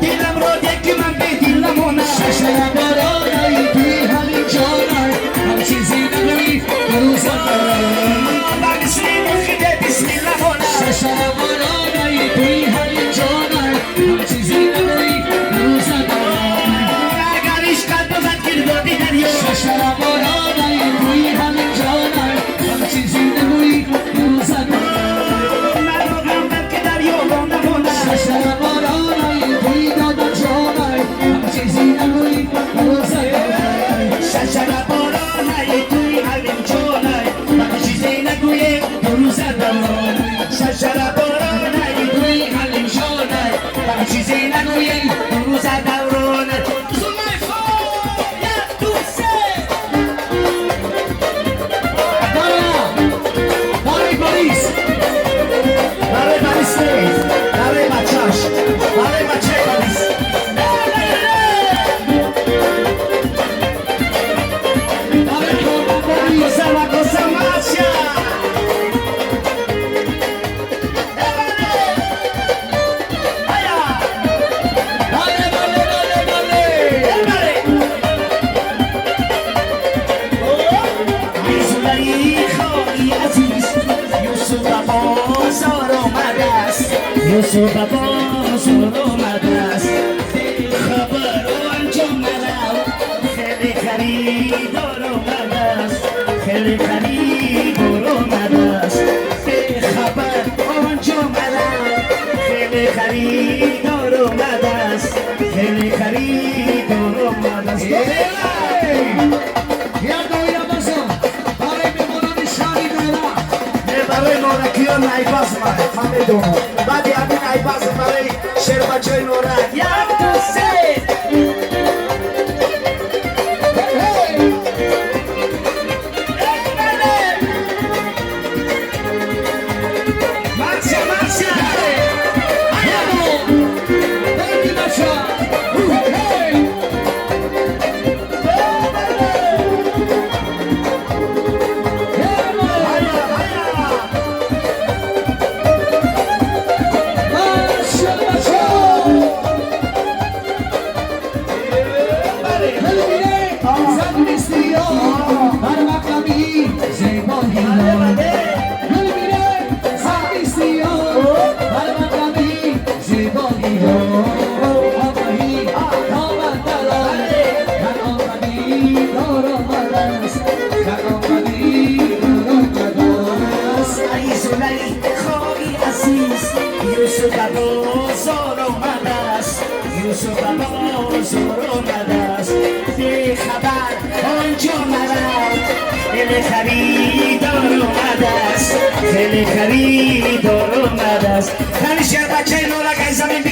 دیدم رو که من به دیلم و نه ششم برای توی همین جانم هم چیزی نگویی روزا و بسم الله بسم الله و نه ششم برای توی همین جانم هم چیزی نگویی روزا اگر عشقت بزد گردادی دریا ششم برای توی همین جانم هم چیزی نگویی روزا من رو غمم که دریا باندم و نه ششم برای توی دادم جانم هم چیزی نگویی روزا ششر بارانه توی همین جانه من چیزی نگویه دو روز دارم ششر بارانه توی همین جانه من چیزی نگویه دو روز دوران زلیخا یک دو سه برای پاریس برای پاریس نیست برای بچهش برای بچه پاریس برای کارمند پاریس cosa la cosa marcia بله بله بله بله یوسف بازار آمده است خبر انجام ملو خیلی خریدار آمده است خیلی خریدار آمده است خبر انجام ملو خیلی خریدار آمده است خیلی خریدار آمده است برای نورکیان نایباز همه دونو بعد همین نایباز برای شیر بچه نورک یک دو سه یوسف بازار آمده است یوسف بازار آمده است بی خبر آنجا مرد خیلی خریدار آمده است خیلی خریدار آمده است خیلی شیر بچه نورک ای زمین